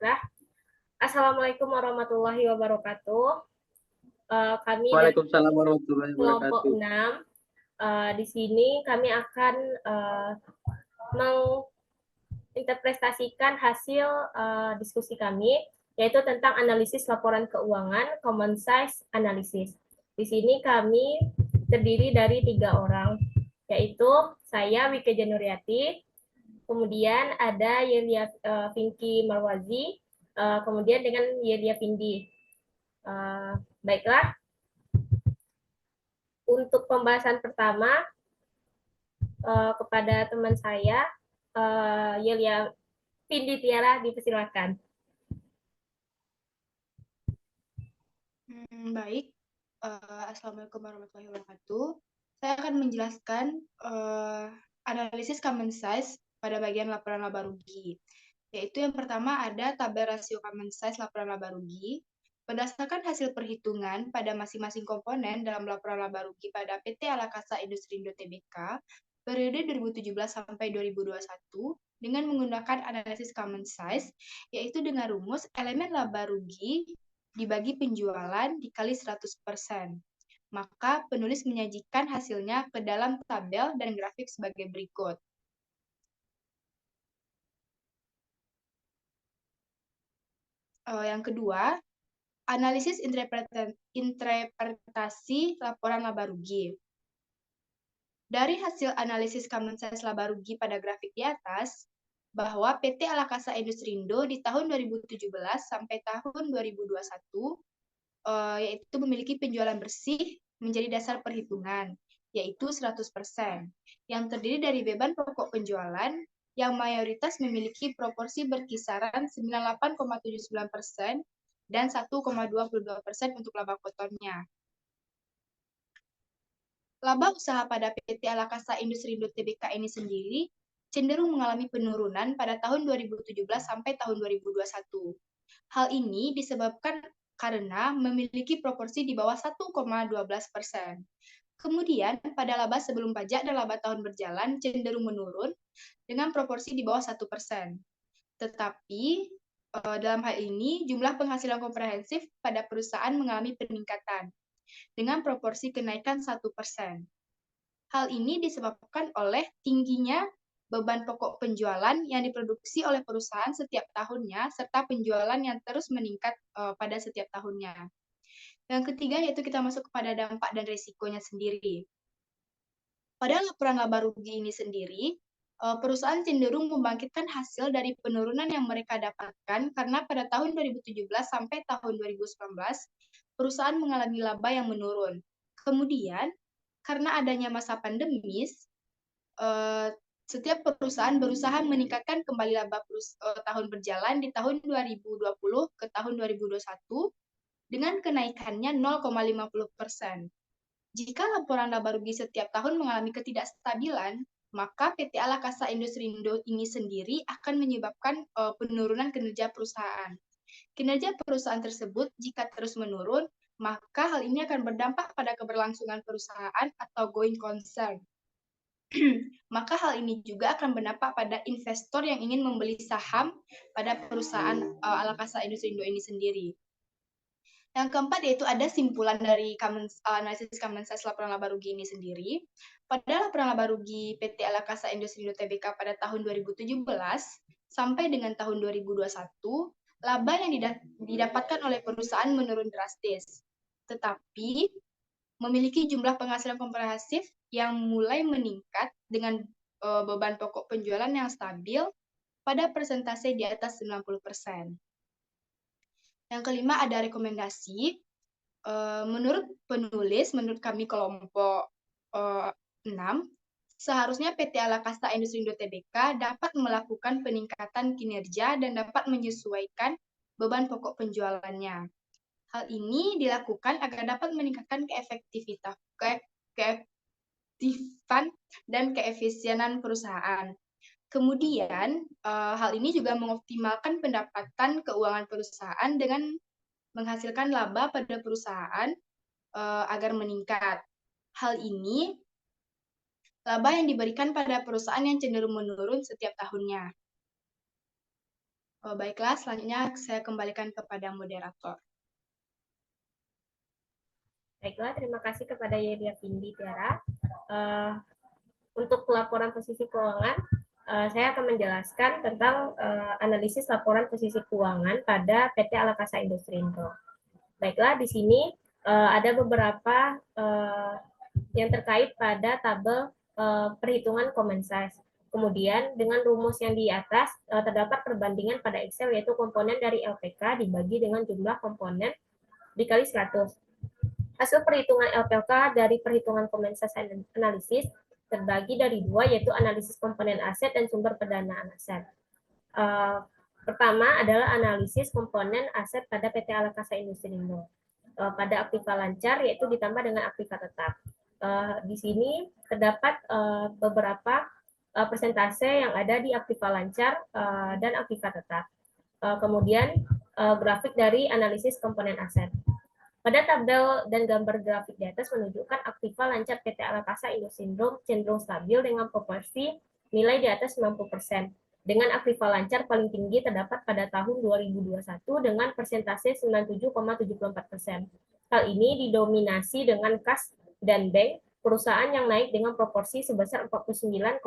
Baiklah, Assalamualaikum warahmatullahi wabarakatuh. Kami dari Waalaikumsalam warahmatullahi kelompok wabarakatuh. 6. Di sini kami akan menginterpretasikan hasil diskusi kami, yaitu tentang analisis laporan keuangan, common size analysis. Di sini kami terdiri dari 3 orang, yaitu saya, Wike Januriati, kemudian ada Yelia Pinky Marwazi, kemudian dengan Yelia Pindi. Baiklah, untuk pembahasan pertama kepada teman saya, Yelia Pindi Tiara, dipersilakan. Baik, Assalamualaikum warahmatullahi wabarakatuh. Saya akan menjelaskan analisis common size pada bagian laporan laba rugi. Yaitu yang pertama ada tabel rasio common size laporan laba rugi. Berdasarkan hasil perhitungan pada masing-masing komponen dalam laporan laba rugi pada PT Alakasa Industrindo Tbk periode 2017 sampai 2021 dengan menggunakan analisis common size, yaitu dengan rumus elemen laba rugi dibagi penjualan dikali 100%. Maka penulis menyajikan hasilnya ke dalam tabel dan grafik sebagai berikut. Yang kedua, analisis interpretasi laporan laba rugi. Dari hasil analisis common size laba rugi pada grafik di atas, bahwa PT Alakasa Industrindo di tahun 2017 sampai tahun 2021 yaitu memiliki penjualan bersih menjadi dasar perhitungan, yaitu 100%, yang terdiri dari beban pokok penjualan yang mayoritas memiliki proporsi berkisaran 98,79% dan 1,22% untuk laba kotornya. Laba usaha pada PT Alakasa Industrindo Tbk ini sendiri cenderung mengalami penurunan pada tahun 2017 sampai tahun 2021. Hal ini disebabkan karena memiliki proporsi di bawah 1,12%. Kemudian, pada laba sebelum pajak dan laba tahun berjalan cenderung menurun dengan proporsi di bawah 1%. Tetapi, dalam hal ini, jumlah penghasilan komprehensif pada perusahaan mengalami peningkatan dengan proporsi kenaikan 1%. Hal ini disebabkan oleh tingginya beban pokok penjualan yang diproduksi oleh perusahaan setiap tahunnya, serta penjualan yang terus meningkat pada setiap tahunnya. Yang ketiga, yaitu kita masuk kepada dampak dan risikonya sendiri. Pada laporan laba rugi ini sendiri, perusahaan cenderung membangkitkan hasil dari penurunan yang mereka dapatkan karena pada tahun 2017 sampai tahun 2019, perusahaan mengalami laba yang menurun. Kemudian, karena adanya masa pandemis, setiap perusahaan berusaha meningkatkan kembali laba tahun berjalan di tahun 2020 ke tahun 2021 dengan kenaikannya 0,50%. Jika laporan laba rugi setiap tahun mengalami ketidakstabilan, maka PT Alakasa Industrindo ini sendiri akan menyebabkan penurunan kinerja perusahaan. Kinerja perusahaan tersebut jika terus menurun, maka hal ini akan berdampak pada keberlangsungan perusahaan atau going concern. Maka hal ini juga akan berdampak pada investor yang ingin membeli saham pada perusahaan Alakasa Industrindo ini sendiri. Yang keempat yaitu ada simpulan dari analisis common size laporan laba rugi ini sendiri. Pada laporan laba rugi PT Alakasa Industrindo Tbk pada tahun 2017 sampai dengan tahun 2021, laba yang didapatkan oleh perusahaan menurun drastis. Tetapi memiliki jumlah penghasilan komprehensif yang mulai meningkat dengan beban pokok penjualan yang stabil pada persentase di atas 90%. Yang kelima ada rekomendasi. Menurut penulis, menurut kami kelompok 6, seharusnya PT Alakasa Industrindo Tbk dapat melakukan peningkatan kinerja dan dapat menyesuaikan beban pokok penjualannya. Hal ini dilakukan agar dapat meningkatkan keefektifan dan keefisienan perusahaan. Kemudian, hal ini juga mengoptimalkan pendapatan keuangan perusahaan dengan menghasilkan laba pada perusahaan agar meningkat. Hal ini, laba yang diberikan pada perusahaan yang cenderung menurun setiap tahunnya. Baiklah, selanjutnya saya kembalikan kepada moderator. Baiklah, terima kasih kepada Yeria Pindi Tiara. Untuk laporan posisi keuangan, saya akan menjelaskan tentang analisis laporan posisi keuangan pada PT Alakasa Industri Indo. Baiklah, di sini ada beberapa yang terkait pada tabel perhitungan common size. Kemudian dengan rumus yang di atas terdapat perbandingan pada Excel, yaitu komponen dari LPK dibagi dengan jumlah komponen dikali 100. Hasil perhitungan LPK dari perhitungan common size analysis terbagi dari dua, yaitu analisis komponen aset dan sumber pendanaan aset. Pertama adalah analisis komponen aset pada PT Alakasa Industri Indo. Pada aktiva lancar, yaitu ditambah dengan aktiva tetap. Di sini terdapat beberapa persentase yang ada di aktiva lancar dan aktiva tetap. Kemudian grafik dari analisis komponen aset. Pada tabel dan gambar grafik di atas menunjukkan aktiva lancar PT Alakasa Industri Indo cenderung stabil dengan proporsi nilai di atas 90%. Dengan aktiva lancar paling tinggi terdapat pada tahun 2021 dengan persentase 97,74%. Hal ini didominasi dengan kas dan bank, perusahaan yang naik dengan proporsi sebesar 49,79%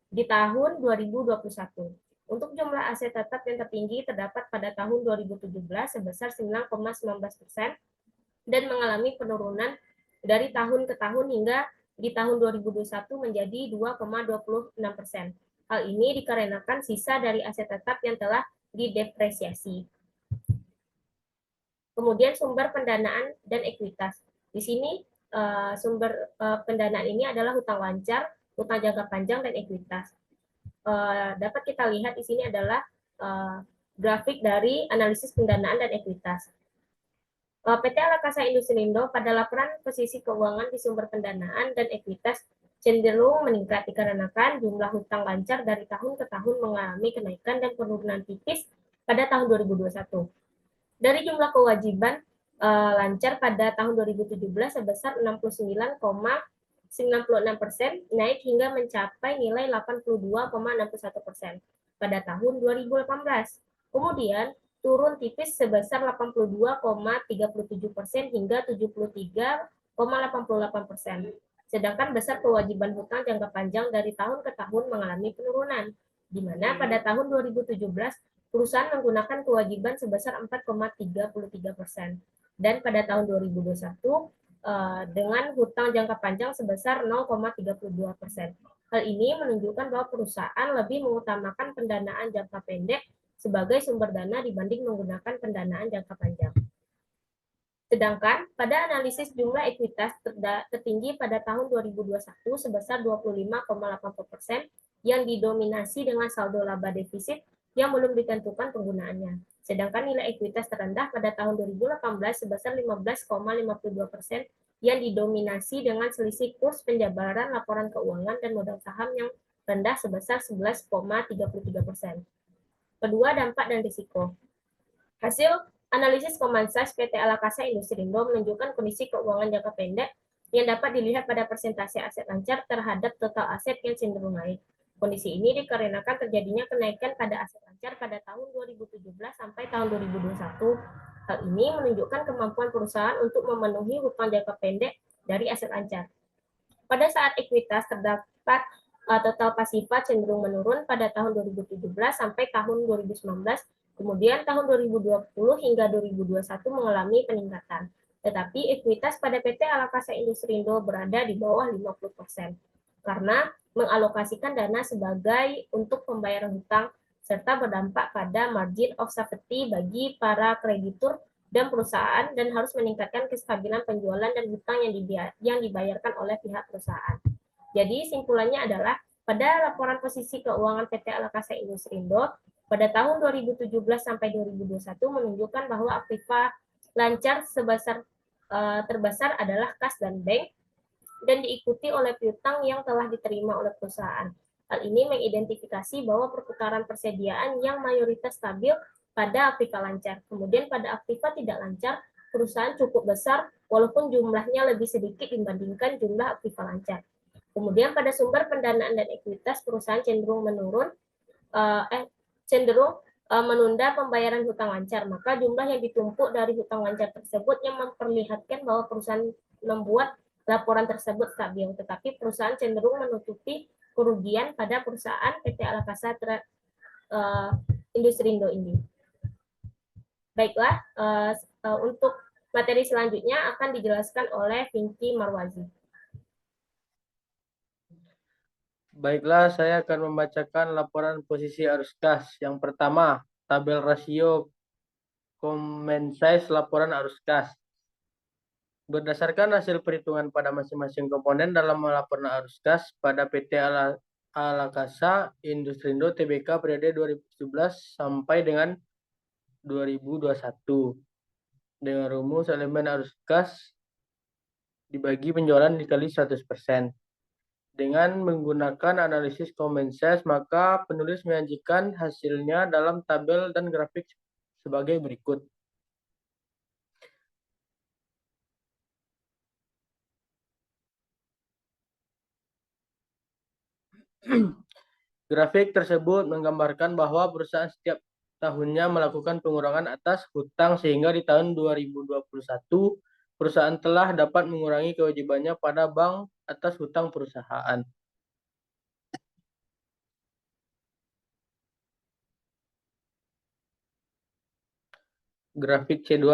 di tahun 2021. Untuk jumlah aset tetap yang tertinggi terdapat pada tahun 2017 sebesar 9,19% dan mengalami penurunan dari tahun ke tahun hingga di tahun 2021 menjadi 2,26%. Hal ini dikarenakan sisa dari aset tetap yang telah didepresiasi. Kemudian sumber pendanaan dan ekuitas. Di sini sumber pendanaan ini adalah hutang lancar, hutang jangka panjang, dan ekuitas. Dapat kita lihat di sini adalah grafik dari analisis pendanaan dan ekuitas. PT Alakasa Industri Indo pada laporan posisi keuangan di sumber pendanaan dan ekuitas cenderung meningkat dikarenakan jumlah hutang lancar dari tahun ke tahun mengalami kenaikan dan penurunan tipis pada tahun 2021. Dari jumlah kewajiban lancar pada tahun 2017 sebesar 69,96% naik hingga mencapai nilai 82,61% pada tahun 2018. Kemudian turun tipis sebesar 82,37% hingga 73,88%. Sedangkan besar kewajiban hutang jangka panjang dari tahun ke tahun mengalami penurunan, di mana pada tahun 2017 perusahaan menggunakan kewajiban sebesar 4,33% dan pada tahun 2021 dengan hutang jangka panjang sebesar 0,32%. Hal ini menunjukkan bahwa perusahaan lebih mengutamakan pendanaan jangka pendek sebagai sumber dana dibanding menggunakan pendanaan jangka panjang. Sedangkan pada analisis jumlah ekuitas tertinggi pada tahun 2021 sebesar 25,80% yang didominasi dengan saldo laba defisit yang belum ditentukan penggunaannya. Sedangkan nilai ekuitas terendah pada tahun 2018 sebesar 15,52% yang didominasi dengan selisih kurs penjabaran laporan keuangan dan modal saham yang rendah sebesar 11,33%. Kedua, dampak dan risiko. Hasil analisis common size PT Alakasa Industri Indo menunjukkan kondisi keuangan jangka pendek yang dapat dilihat pada persentase aset lancar terhadap total aset yang cenderung naik. Kondisi ini dikarenakan terjadinya kenaikan pada aset lancar pada tahun 2017 sampai tahun 2021. Hal ini menunjukkan kemampuan perusahaan untuk memenuhi hutang jangka pendek dari aset lancar. Pada saat ekuitas terdapat total pasifa cenderung menurun pada tahun 2017 sampai tahun 2019, kemudian tahun 2020 hingga 2021 mengalami peningkatan. Tetapi ekuitas pada PT Alakasa Industri Indo berada di bawah 50%, karena mengalokasikan dana sebagai untuk pembayaran hutang serta berdampak pada margin of safety bagi para kreditur dan perusahaan dan harus meningkatkan kestabilan penjualan dan hutang yang dibayarkan oleh pihak perusahaan. Jadi simpulannya adalah pada laporan posisi keuangan PT Alakasa Industri Indo pada tahun 2017 sampai 2021 menunjukkan bahwa aktiva lancar sebesar terbesar adalah kas dan bank dan diikuti oleh piutang yang telah diterima oleh perusahaan. Hal ini mengidentifikasi bahwa perputaran persediaan yang mayoritas stabil pada aktiva lancar. Kemudian pada aktiva tidak lancar, perusahaan cukup besar walaupun jumlahnya lebih sedikit dibandingkan jumlah aktiva lancar. Kemudian pada sumber pendanaan dan ekuitas perusahaan cenderung menurun, cenderung menunda pembayaran hutang lancar, maka jumlah yang ditumpuk dari hutang lancar tersebut yang memperlihatkan bahwa perusahaan membuat laporan tersebut stabil, tetapi perusahaan cenderung menutupi kerugian pada perusahaan PT Alakasa Industrindo ini. Baiklah, untuk materi selanjutnya akan dijelaskan oleh Pinky Marwazi. Baiklah, saya akan membacakan laporan posisi arus kas. Yang pertama, tabel rasio common size laporan arus kas. Berdasarkan hasil perhitungan pada masing-masing komponen dalam laporan arus kas pada PT Alakasa Industrindo Tbk periode 2017 sampai dengan 2021. Dengan rumus elemen arus kas dibagi penjualan dikali 100%. Dengan menggunakan analisis common size, maka penulis menyajikan hasilnya dalam tabel dan grafik sebagai berikut. Grafik tersebut menggambarkan bahwa perusahaan setiap tahunnya melakukan pengurangan atas hutang sehingga di tahun 2021 perusahaan telah dapat mengurangi kewajibannya pada bank atas hutang perusahaan. Grafik C2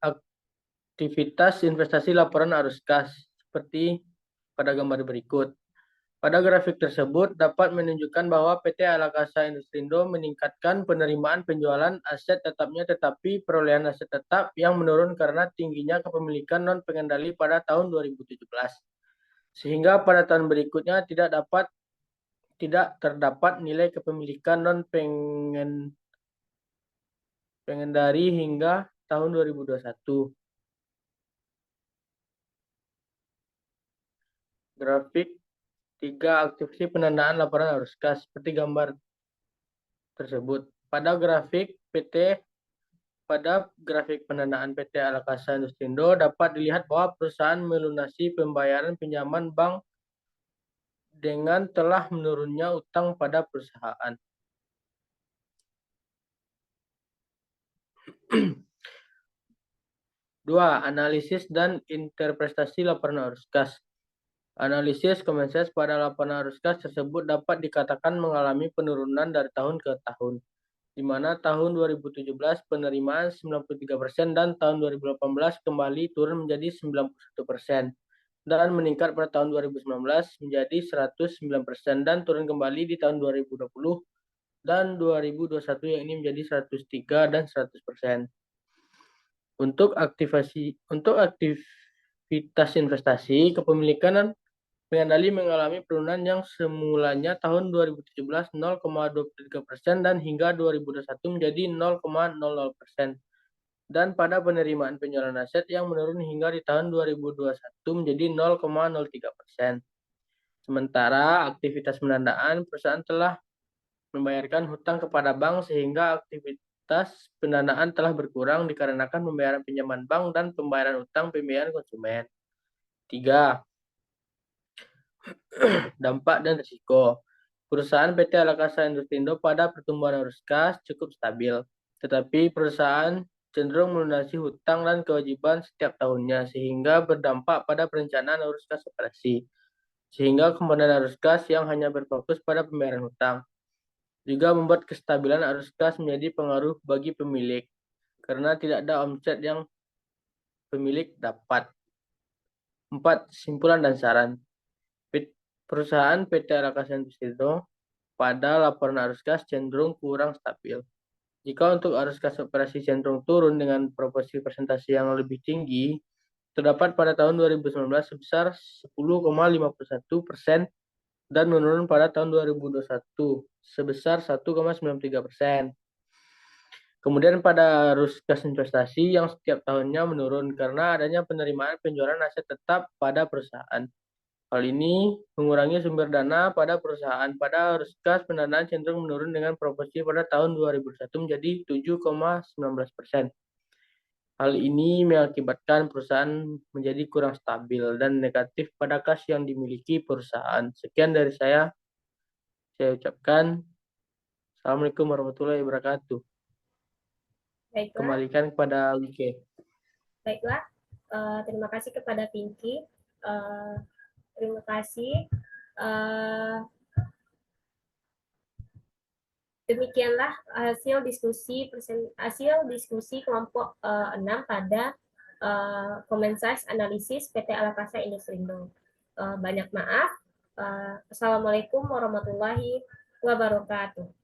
aktivitas investasi laporan arus kas seperti pada gambar berikut. Pada grafik tersebut dapat menunjukkan bahwa PT Alakasa Industrindo meningkatkan penerimaan penjualan aset tetapnya, tetapi perolehan aset tetap yang menurun karena tingginya kepemilikan non pengendali pada tahun 2017. Sehingga pada tahun berikutnya tidak terdapat nilai kepemilikan non pengendali hingga tahun 2021. Grafik 3. Aktivasi pendanaan laporan arus kas seperti gambar tersebut. Pada grafik pendanaan PT Alakasa Industrindo dapat dilihat bahwa perusahaan melunasi pembayaran pinjaman bank dengan telah menurunnya utang pada perusahaan. Dua, analisis dan interpretasi laporan arus kas. Analisis common size pada laporan arus kas tersebut dapat dikatakan mengalami penurunan dari tahun ke tahun, di mana tahun 2017 penerimaan 93% dan tahun 2018 kembali turun menjadi 91% dan meningkat pada tahun 2019 menjadi 109% dan turun kembali di tahun 2020 dan 2021 yang ini menjadi 103 dan 100%. Untuk aktivitas investasi, kepemilikan pengendali mengalami penurunan yang semulanya tahun 2017 0,23% dan hingga 2021 menjadi 0,00%. Dan pada penerimaan penjualan aset yang menurun hingga di tahun 2021 menjadi 0,03%. Sementara aktivitas pendanaan, perusahaan telah membayarkan hutang kepada bank sehingga aktivitas pendanaan telah berkurang dikarenakan pembayaran pinjaman bank dan pembayaran hutang pembiayaan konsumen. 3. Dampak dan risiko. Perusahaan PT Alakasa Industrindo pada pertumbuhan arus kas cukup stabil, tetapi perusahaan cenderung melunasi hutang dan kewajiban setiap tahunnya sehingga berdampak pada perencanaan arus kas operasi. Sehingga komponen arus kas yang hanya berfokus pada pembayaran hutang juga membuat kestabilan arus kas menjadi pengaruh bagi pemilik karena tidak ada omset yang pemilik dapat. 4. Kesimpulan dan saran. Perusahaan PT Alakasa Industrindo pada laporan arus kas cenderung kurang stabil. Jika untuk arus kas operasi cenderung turun dengan proporsi persentase yang lebih tinggi, terdapat pada tahun 2019 sebesar 10,51% dan menurun pada tahun 2021 sebesar 1,93%. Kemudian pada arus kas investasi yang setiap tahunnya menurun karena adanya penerimaan penjualan aset tetap pada perusahaan. Hal ini mengurangi sumber dana pada perusahaan. Pada arus kas pendanaan cenderung menurun dengan proporsi pada tahun 2021 menjadi 7,19%. Hal ini mengakibatkan perusahaan menjadi kurang stabil dan negatif pada kas yang dimiliki perusahaan. Sekian dari saya ucapkan Assalamualaikum warahmatullahi wabarakatuh. Baiklah, Kembalikan kepada Wike. baiklah. Terima kasih kepada Pinky. Terima kasih. Demikianlah hasil diskusi kelompok 6 pada common size analisis PT Alakasa Industrindo. Banyak maaf. Assalamualaikum warahmatullahi wabarakatuh.